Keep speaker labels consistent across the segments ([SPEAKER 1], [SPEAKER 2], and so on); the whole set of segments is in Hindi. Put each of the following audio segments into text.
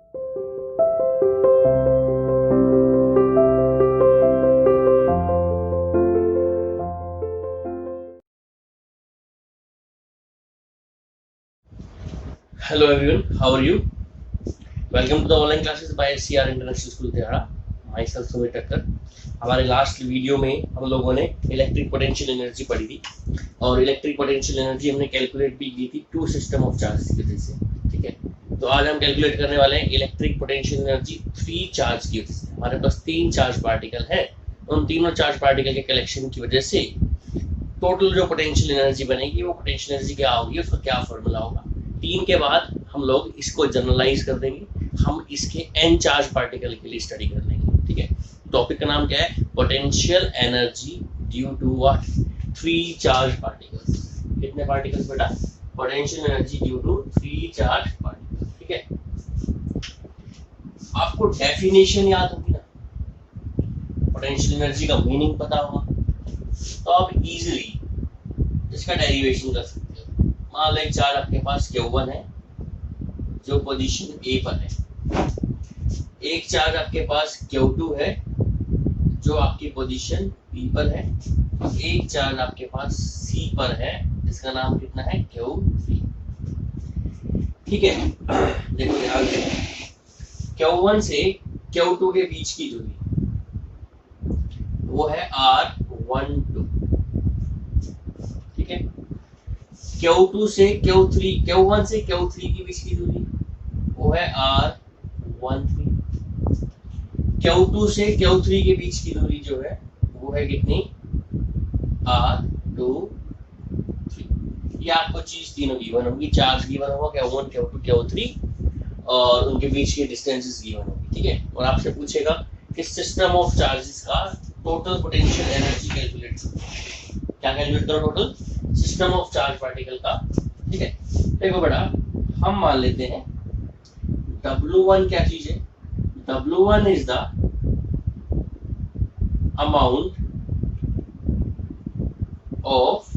[SPEAKER 1] Hello everyone, how are you? Welcome to the online classes by SCR International School Tehra. Myself Sumit टक्कर. हमारे लास्ट वीडियो में हम लोगों ने इलेक्ट्रिक पोटेंशियल एनर्जी पढ़ी थी और इलेक्ट्रिक पोटेंशियल एनर्जी हमने कैलकुलेट भी की थी टू सिस्टम ऑफ चार्ज की वजह से. ठीक है, तो आज हम कैलकुलेट करने वाले हैं electric potential energy three charge की वजह से. हमारे पास तीन चार्ज पार्टिकल है, उन तीनों चार्ज पार्टिकल के कलेक्शन की वजह से टोटल जो पोटेंशियल एनर्जी बनेगी वो पोटेंशियल एनर्जी क्या होगी, उसका क्या फॉर्मूला होगा. तीन के बाद हम लोग इसको जनरलाइज कर देंगे, हम इसके एन चार्ज पार्टिकल के लिए स्टडी कर लेंगे. ठीक है, टॉपिक का नाम क्या है, potential energy due to what, three charge particles. कितने पार्टिकल्स बेटा, potential energy due to three charge particles. ठीक है, आपको डेफिनेशन याद होगी ना, पोटेंशियल एनर्जी का मीनिंग पता होगा तो आप इजीली इसका डेरिवेशन कर सकते हो. मान लो एक चार्ज आपके पास Q1 है जो पोजीशन A पर है, एक चार्ज आपके पास Q2 है जो आपकी पोजीशन B पर है, एक चार्ज आपके पास C पर है जिसका नाम कितना है, Q3. ठीक है, देखो ध्यान से, Q1 से Q2 के बीच की दूरी वो है R12. ठीक है, Q2 से Q3, Q1 से Q3 के बीच की दूरी वो है R13. Q2 से Q3 के बीच की दूरी जो है वो है कितनी, R23. ये आपको चीज तीनों गिवन होगी, चार्ज गिवन होगा Q1 Q2 Q3 और उनके बीच की डिस्टेंसेस गिवन होगी. ठीक है, और आपसे पूछेगा कि सिस्टम ऑफ चार्जेस का टोटल पोटेंशियल एनर्जी कैलकुलेट करो. क्या कैलकुलेट करो, total system of charge particle का. ठीक है, देखो बेटा, हम मान लेते हैं W1 क्या चीज है, W1 is the amount of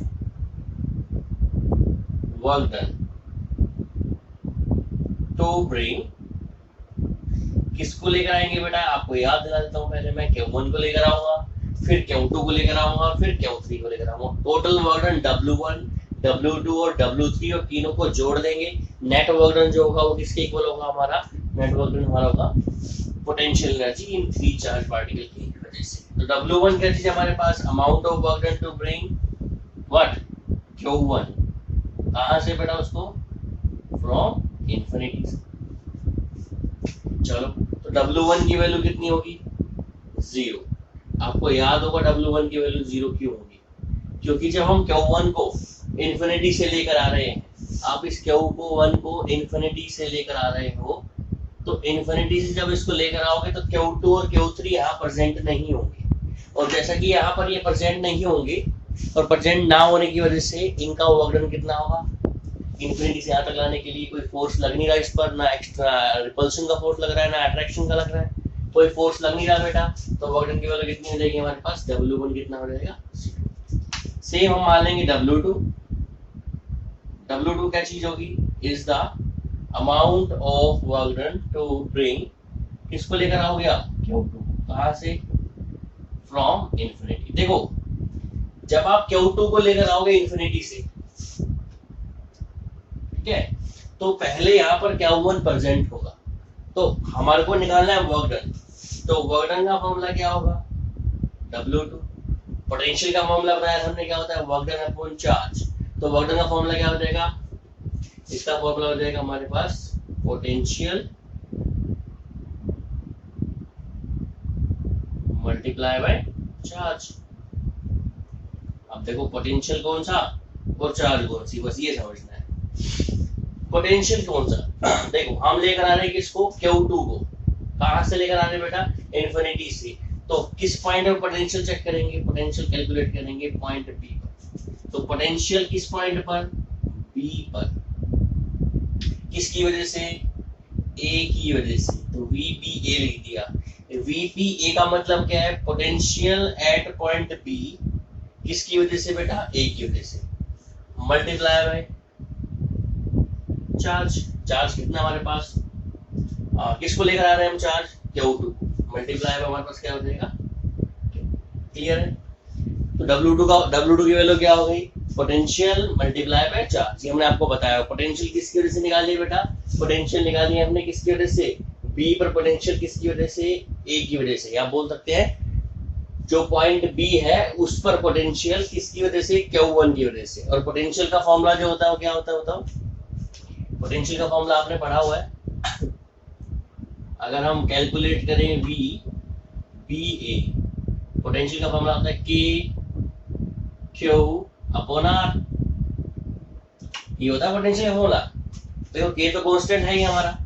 [SPEAKER 1] work done to bring. किसको लेकर आएंगे बेटा, आपको याद दिला देता हूं. पहले मैं Q1 को लेकर आऊंगा, फिर Q2 को लेकर आऊंगा, फिर Q3 को लेकर आऊंगा. Total work done W1, W2 और W3 और तीनों को जोड़ देंगे. नेट वर्क डन जो होगा वो किसके इक्वल होगा, हमारा नेट वर्क डन हमारा होगा potential energy in three charge particle की वजह से. तो W1 क्या चीज हमारे पास, amount of work done to bring what, Q1. कहां से बेटा, उसको फ्रॉम इंफिनिटी से. चलो, तो W1 की वैल्यू कितनी होगी, 0. आपको याद होगा W1 की वैल्यू 0 क्यों होगी, क्योंकि जब हम Q1 को इंफिनिटी से लेकर आ रहे हैं, आप इस Q1 को इंफिनिटी से लेकर आ रहे हो, तो इंफिनिटी से जब इसको लेकर आओगे तो Q2 और Q3 यहाँ प्रेजेंट नहीं होंगे. और जैसा कि यहाँ पर ये प्रेजेंट नहीं होंगे और प्रेजेंट ना होने की वजह से इनका वर्क डन कितना होगा, इंफिनिटी से यहाँ तक लाने के लिए कोई फोर्स लग नहीं रहा इस पर, ना एक्स्ट्रा रिपल्शन का फोर्स लग रहा है, ना अट्रैक्शन का लग रहा है, कोई फोर्स लग नहीं रहा बेटा. तो वर्क डन की वैल्यू कितनी हो जाएगी हमारे पास, W1 कितना हो जाएगा, 0. सेम हम मान लेंगे W2. W2 क्या चीज होगी, is the amount of work done to bring, किसको लेकर आओगे आप, Q2. कहां से, फ्रॉम इंफिनिटी. देखो, जब आप Q2 को लेकर आओगे इंफिनिटी से, ठीक है, तो पहले यहाँ पर Q1 प्रेजेंट होगा, तो हमारे को निकालना है वर्क डन. तो वर्क डन का फॉर्मूला क्या होगा, W2. पोटेंशियल का फॉर्मूला बताया हमने, क्या होता है, वर्क डन अपॉन चार्ज. तो वर्क डन का फॉर्मूला क्या हो जाएगा, इसका फॉर्मूला हो जाएगा हमारे पास पोटेंशियल मल्टीप्लाई बाय चार्ज. अब देखो, पोटेंशियल कौन सा और चार्ज कौन सी, बस ये समझना है. पोटेंशियल कौन सा, देखो हम लेकर आ रहे हैं किसको, Q2 को. कहां से लेकर आ रहे हैं बेटा, इंफिनिटी से. तो किस पॉइंट पर पोटेंशियल चेक करेंगे, पोटेंशियल कैलकुलेट करेंगे पॉइंट B पर. तो पोटेंशियल किस पॉइंट पर, B पर. किसकी वजह से, A की वजह से. तो VBA लिख दिया. VBA का मतलब क्या है, पोटेंशियल एट पॉइंट B. किसकी वजह से बेटा, A की वजह से, मल्टीप्लाई बाय चार्ज. चार्ज कितना हमारे पास, किसको लेकर आ रहे हैं हम चार्ज, Q2 मल्टीप्लाई में हमारे पास क्या हो जाएगा, क्लियर है। तो W2 की वैल्यू क्या हो गई, पोटेंशियल मल्टीप्लाई बाय चार्ज, ये हमने आपको बताया। पोटेंशियल किसकी वजह से निकाली है बेटा, पोटेंशियल निकाली है हमने किसकी वजह से, बी पर पोटेंशियल किसकी वजह से, ए की वजह से। आप बोल सकते हैं जो पॉइंट बी है उस पर पोटेंशियल किसकी वजह से, Q1 की वजह से। और पोटेंशियल का फॉर्मूला जो होता है वो क्या होता है बताओ, पोटेंशियल का फॉर्मूला आपने पढ़ा हुआ है। अगर हम कैलकुलेट करें V बी ए, पोटेंशियल का फॉर्मूला होता है K Q अपॉन R, ये होता है पोटेंशियल का फॉर्मूला। देखो K तो कांस्टेंट है ही हमारा,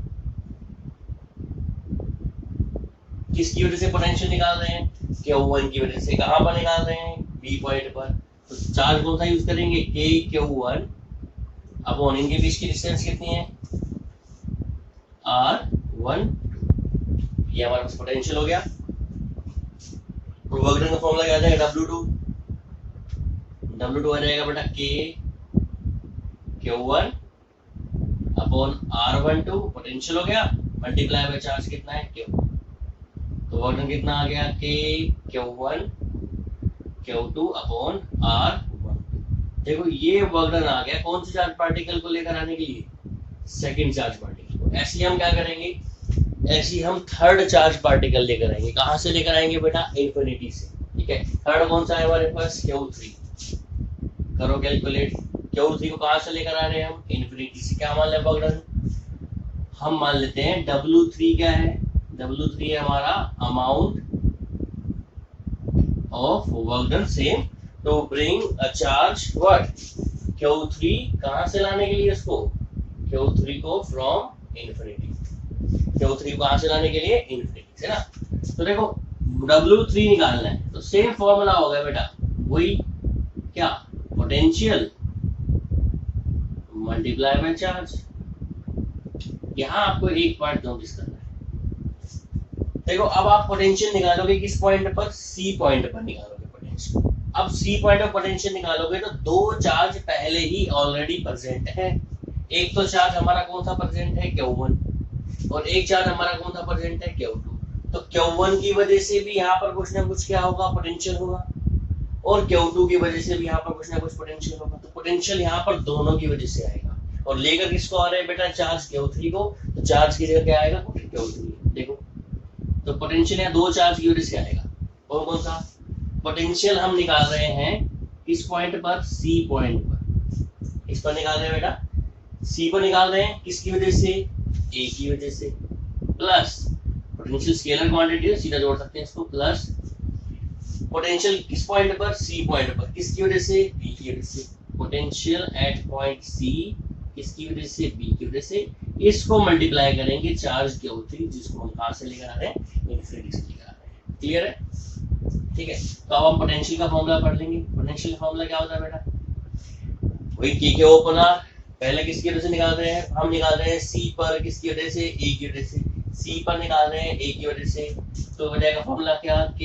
[SPEAKER 1] किसकी वजह से पोटेंशियल निकाल रहे हैं, Q1 की वजह से। कहां पर निकाल रहे हैं, बी पॉइंट पर। तो चार्ज कौन सा यूज करेंगे, K Q1 अपॉन इनके बीच की डिस्टेंस कितनी है, R1, ये हमारे पास पोटेंशियल हो गया। वर्क डन का फॉर्मूला क्या आ जाएगा, W2 आ जाएगा बेटा K Q1 upon R12, potential हो गया, मल्टीप्लाई बाय चार्ज कितना है, Q। तो वर्क डन कितना आ गया, K Q1 Q2 upon R1। देखो ये वर्क डन आ गया कौन से चार्ज पार्टिकल को लेकर आने के लिए, सेकंड चार्ज पार्टिकल को। ऐसे हम क्या करेंगे, ऐसे हम थर्ड चार्ज पार्टिकल लेकर आएंगे। कहां से लेकर आएंगे बेटा, इन्फिनिटी से, ठीक है। थर्ड कौन सा है हमारे पास, Q3, करो कैलकुलेट। Q3 को कहां से लेकर आ रहे हैं हम, इन्फिनिटी से। क्या मान लें वर्क डन, हम मान लेते हैं W3 क्या है, W3 है हमारा amount of work done same to bring a charge what, Q3 कहां से लाने के लिए इसको, Q3 को फ्रॉम इन्फिनिटी, Q3 को कहां से लाने के लिए, इन्फिनिटी से ना। तो देखो W3 निकालना है तो सेम फॉर्मूला होगा बेटा, वही क्या, पोटेंशियल मल्टीप्लाई बाय चार्ज। यहां आपको एक पार्ट नोटिस करना है। देखो अब आप पोटेंशियल निकालोगे किस पॉइंट पर, C पॉइंट पर निकालोगे पोटेंशियल। अब C पॉइंट पर पोटेंशियल निकालोगे तो दो चार्ज पहले ही ऑलरेडी प्रेजेंट है। एक तो चार्ज हमारा कौन सा प्रेजेंट है, Q1, और एक चार्ज हमारा कौन सा प्रेजेंट है, Q2। तो Q1 की वजह से भी यहाँ पर कुछ ना कुछ क्या होगा, पोटेंशियल होगा, और Q2 की वजह से भी यहाँ पर कुछ ना कुछ पोटेंशियल होगा। तो पोटेंशियल यहाँ पर दोनों की वजह से आएगा। और लेकर किसको आ रहे हैं बेटा, चार्ज Q3 को। तो चार्ज की जगह क्या आएगा, Q3। देखो तो पोटेंशियल यहाँ दो चार्ज की वजह से आएगा। और कौन सा पोटेंशियल हम निकाल रहे हैं इस पॉइंट पर, C पॉइंट पर। इस पर निकाल रहे हैं बेटा, C पर निकाल रहे हैं किसकी वजह से, A की वजह से। प्लस पोटेंशियल स्केलर क्वांटिटी है, सीधा जोड़ सकते हैं इसको, प्लस पोटेंशियल किस पॉइंट पर, C पॉइंट पर, किसकी वजह से, B की वजह से। पोटेंशियल एट पॉइंट C किसकी वजह से, B की वजह से। इसको मल्टीप्लाई करेंगे चार्ज Q3, जिसको हम कहां से लेकर आ रहे हैं, इन्फिनिटी से लेकर आ रहे हैं। क्लियर है, ठीक है। तो अब हम पोटेंशियल का फॉर्मूला पढ़ लेंगे। पोटेंशियल का फॉर्मूला क्या होता है बेटा, वही K ओपन R। पहले किसकी वजह से निकाल रहे हैं, हम निकाल रहे हैं C पर, किसकी वजह से, A की वजह से। C पर निकाल रहे हैं A की वजह से, तो हो जाएगा फॉर्मूला क्या, K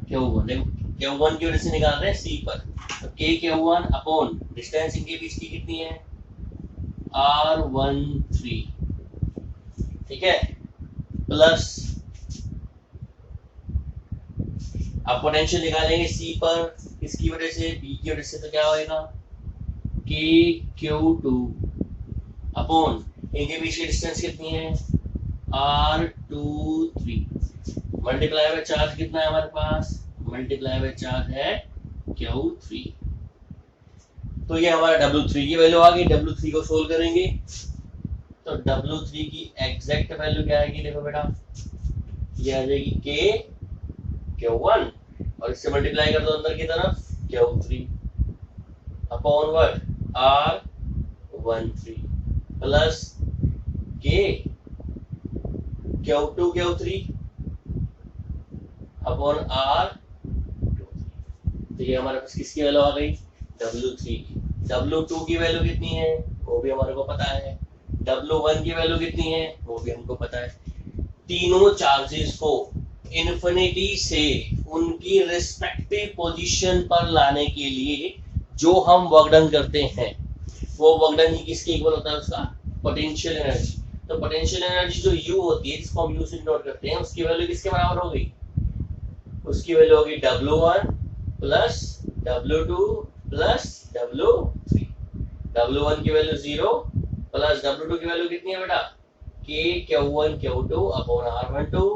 [SPEAKER 1] Q1। देखो Q1 की वजह से निकाल रहे हैं C पर, तो K Q1 अपॉन डिस्टेंस इनके बीच की कितनी है, R13, ठीक है, प्लस अब पोटेंशियल निकालेंगे C पर, किसकी वजह से, B की वजह से। तो क्या होएगा, K Q2 अपॉन इनके बीच की डिस्टेंस कितनी है, R23, मल्टीप्लाई बाय चार्ज कितना है हमारे पास, मल्टीप्लाई बाय चार्ज है Q3। तो ये हमारा W3 की वैल्यू आ गई। W3 को सोल्व करेंगे तो W3 की एग्जैक्ट वैल्यू क्या आएगी, देखो बेटा ये आ जाएगी K Q1 और इससे मल्टीप्लाई कर दो अंदर की तरफ Q3 upon what, R13 plus K Q2 Q3 upon R23। तो ये हमारे पास किसकी वैल्यू आ गई, W3 की। W2 की वैल्यू कितनी है वो भी हमारे को पता है, W1 की वैल्यू कितनी है वो भी हमको पता है। तीनों चार्जेस को इन्फिनिटी से उनकी रिस्पेक्टिव पोजीशन पर लाने के लिए जो हम वर्क डन करते हैं वो वर्क डन ही किसके इक्वल होता है, उसका पोटेंशियल एनर्जी। तो पोटेंशियल एनर्जी जो U होती है, जिसको हम U से नोट करते हैं, उसकी वैल्यू किसके बराबर होगी? उसकी वैल्यू होगी W1 plus W2 plus W3। W1 की वैल्यू 0 प्लस W2 की वैल्यू कितनी है बेटा? K Q1 Q2 upon R12।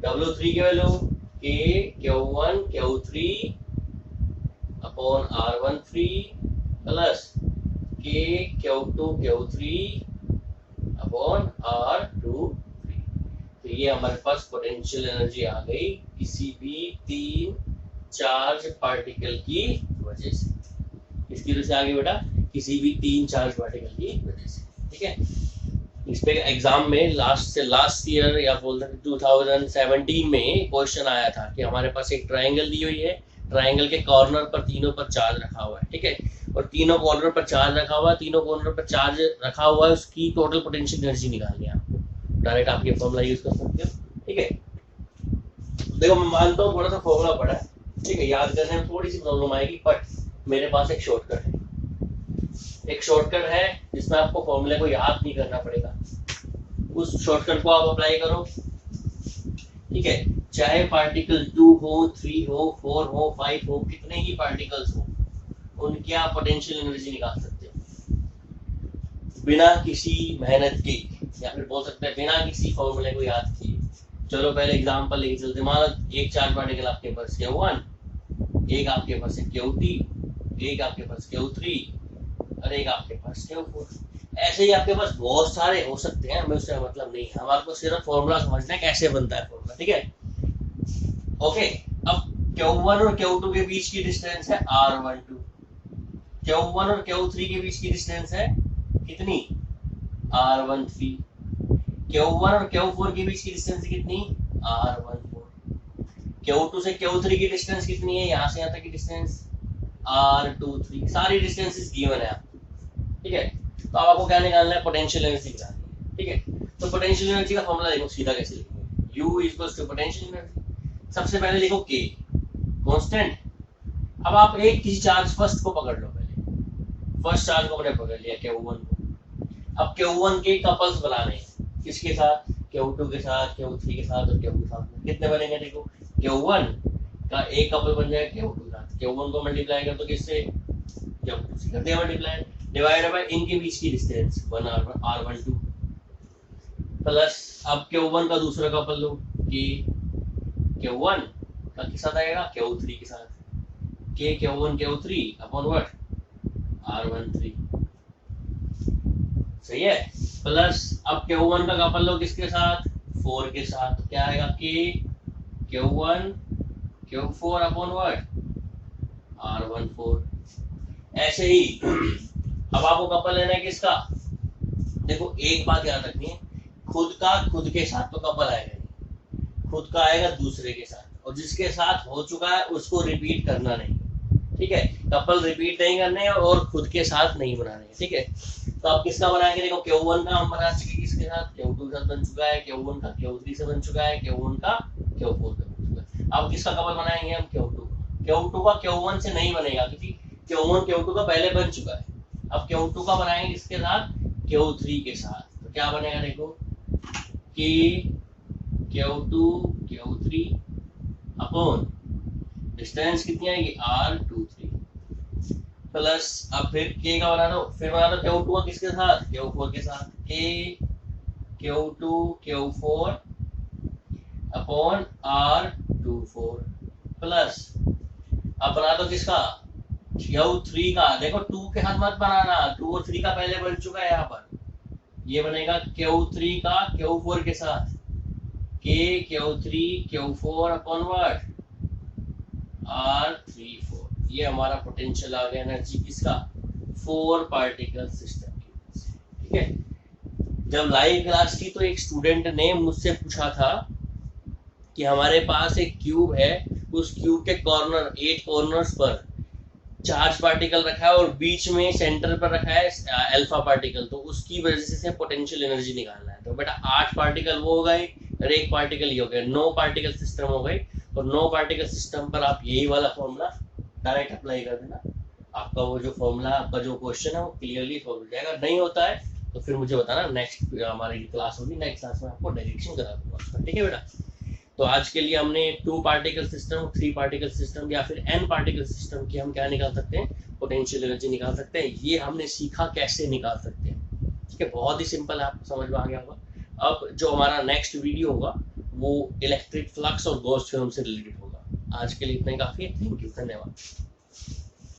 [SPEAKER 1] W3 की value K Q1 Q3 upon R13 plus K Q2 Q3 upon R23। तो ये हमारे पास पोटेंशियल एनर्जी आ गई किसी भी तीन चार्ज पार्टिकल की वजह से। किसकी वजह से आ गई बेटा? किसी भी तीन चार्ज पार्टिकल की वजह से। ठीक है, इस पे एग्जाम में लास्ट ईयर या बोल सकते 2017 में क्वेश्चन आया था कि हमारे पास एक ट्रायंगल दी हुई है, ट्रायंगल के कॉर्नर पर तीनों पर चार्ज रखा हुआ है। ठीक है, और तीनों कॉर्नर पर चार्ज रखा हुआ है, तीनों कॉर्नर पर चार्ज रखा हुआ है, उसकी टोटल पोटेंशियल एनर्जी निकालनी है आपको। डायरेक्ट आप ये फॉर्मूला यूज कर सकते हो। ठीक है, देखो मैं मानता हूँ थोड़ा सा फॉर्मूला पड़ा है, ठीक है, याद करने में थोड़ी सी प्रॉब्लम आएगी, बट मेरे पास एक शॉर्टकट है। एक शॉर्टकट है जिसमें आपको फॉर्मूले को याद नहीं करना पड़ेगा, उस शॉर्टकट को आप अप्लाई करो। ठीक है, चाहे पार्टिकल 2 हो, 3 हो, 4 हो, 5 हो, कितने ही पार्टिकल्स हो, उनकी आप पोटेंशियल एनर्जी निकाल सकते हो बिना किसी मेहनत के, या फिर बोल सकते हैं बिना किसी फॉर्मूले को याद किए। चलो पहले एग्जांपल लेके चलते। मान लो एक चार्ज पार्टिकल आपके पास Q1, एक आपके पास है Q2, एक आपके पास Q3 और एक आपके पास Q4। ऐसे ही आपके पास बहुत सारे हो सकते हैं, हमें उससे मतलब नहीं है, हमारे को सिर्फ फॉर्मूला समझना है कैसे बनता है फॉर्मूला। ठीक है, ओके। अब Q1 और Q2 के बीच की डिस्टेंस है R12, Q1 और Q3 के बीच की डिस्टेंस है कितनी? R13। Q1 और Q4 के बीच की डिस्टेंस कितनी? R14। Q2 से Q3 की डिस्टेंस कितनी है? यहाँ से यहाँ तक की डिस्टेंस R23। सारी डिस्टेंसेस गिवन है आपको। ठीक है, तो अब आपको क्या निकालना है? पोटेंशियल एनर्जी निकालनी है। ठीक है, तो पोटेंशियल एनर्जी का फॉर्मूला देखो सीधा कैसे लिखेंगे। U equals to potential energy. सबसे पहले लिखो K कांस्टेंट। अब आप एक किसी चार्ज फर्स्ट को पकड़ लो, पहले फर्स्ट चार्ज को मैंने पकड़ लिया Q1 को। अब Q1 के कपल्स बनाने हैं, किसके साथ? Q2 के साथ, Q3 के साथ और Q के साथ। कितने बनेंगे? देखो Q1 का एक कपल बन जाएगा Q2 के साथ, Q1 को मल्टीप्लाई कर तो किससे? Q2 से कर दिया मल्टीप्लाई, डिवाइडेड बाय इनके बीच की डिस्टेंस 1 R12 प्लस अब Q1 का दूसरा कपल लो कि Q1 का किस साथ आएगा? Q3 के साथ, K Q1 Q3 upon what? R13। सही है, प्लस अब Q1 का कपल लो किसके साथ? 4 के साथ, तो क्या आएगा? K Q1 Q4 upon what? R14। ऐसे ही अब आपको कपल लेना है किसका? देखो एक बात याद रखनी है, खुद का खुद के साथ तो कपल आएगा नहीं, खुद का आएगा दूसरे के साथ, और जिसके साथ हो चुका है उसको रिपीट करना नहीं। ठीक है, कपल रिपीट नहीं करने और खुद के साथ नहीं बनाने। ठीक है, तो आप किसका बनाएंगे? देखो Q1 का हम बना चुके किसके साथ? Q2 के साथ बन चुका है, Q1 का Q3 से बन चुका है, Q1 का Q4 से बन चुका है। अब किसका कपल बनाएंगे हम? Q2 का Q1 से नहीं बनेगा क्योंकि Q1 Q2 का पहले बन चुका है। अब Q2 का बनाएंगे किसके साथ? Q3 के साथ, तो क्या बनेगा? देखो कि Q2 Q3 अपॉन डिस्टेंस कितनी आएगी? R23 प्लस अब फिर K का बना दो, फिर बना दो Q2 का किसके साथ? Q4 के साथ, K Q2 Q4 upon R24 plus अब बना दो किसका? Q3 का। देखो 2 के साथ मत बनाना, 2 और 3 का पहले बन चुका है, यहाँ पर ये बनेगा Q3 का Q4 के साथ, K Q3 Q4 upon what? R34। ये हमारा पोटेंशियल आ गया एनर्जी किसका? 4 पार्टिकल सिस्टम की। ठीक है, जब लाइव क्लास की तो एक स्टूडेंट ने मुझसे पूछा था कि हमारे पास एक क्यूब है, उस क्यूब के कॉर्नर 8 कॉर्नर्स पर चार्ज पार्टिकल रखा है और बीच में सेंटर पर रखा है अल्फा पार्टिकल, तो उसकी वजह से पोटेंशियल एनर्जी निकालना है। तो बेटा 8 पार्टिकल वो हो गए और 1 पार्टिकल ये हो गए, 9 पार्टिकल सिस्टम हो गए। और 9 पार्टिकल सिस्टम पर आप यही वाला फॉर्मूला डायरेक्ट अप्लाई कर देना, आपका वो जो फॉर्मूला, आपका जो क्वेश्चन है वो क्लियरली सॉल्व हो जाएगा। नहीं होता है तो फिर मुझे बताना, नेक्स्ट हमारी क्लास होगी, नेक्स्ट क्लास में आपको डायरेक्शन करा दूंगा उसका, ठीक है बेटा। तो आज के लिए हमने 2 पार्टिकल सिस्टम, 3 पार्टिकल सिस्टम या फिर n पार्टिकल सिस्टम की हम क्या निकाल सकते हैं, पोटेंशियल एनर्जी निकाल सकते हैं। ये हमने सीखा कैसे निकाल सकते हैं, ठीक है, बहुत ही सिंपल है, आपको समझ में आ गया होगा। अब जो हमारा नेक्स्ट वीडियो होगा वो इलेक्ट्रिक फ्लक्स और गॉस थ्योरम से रिलेटेड होगा। आज के लिए इतना ही काफी है, थैंक यू, धन्यवाद।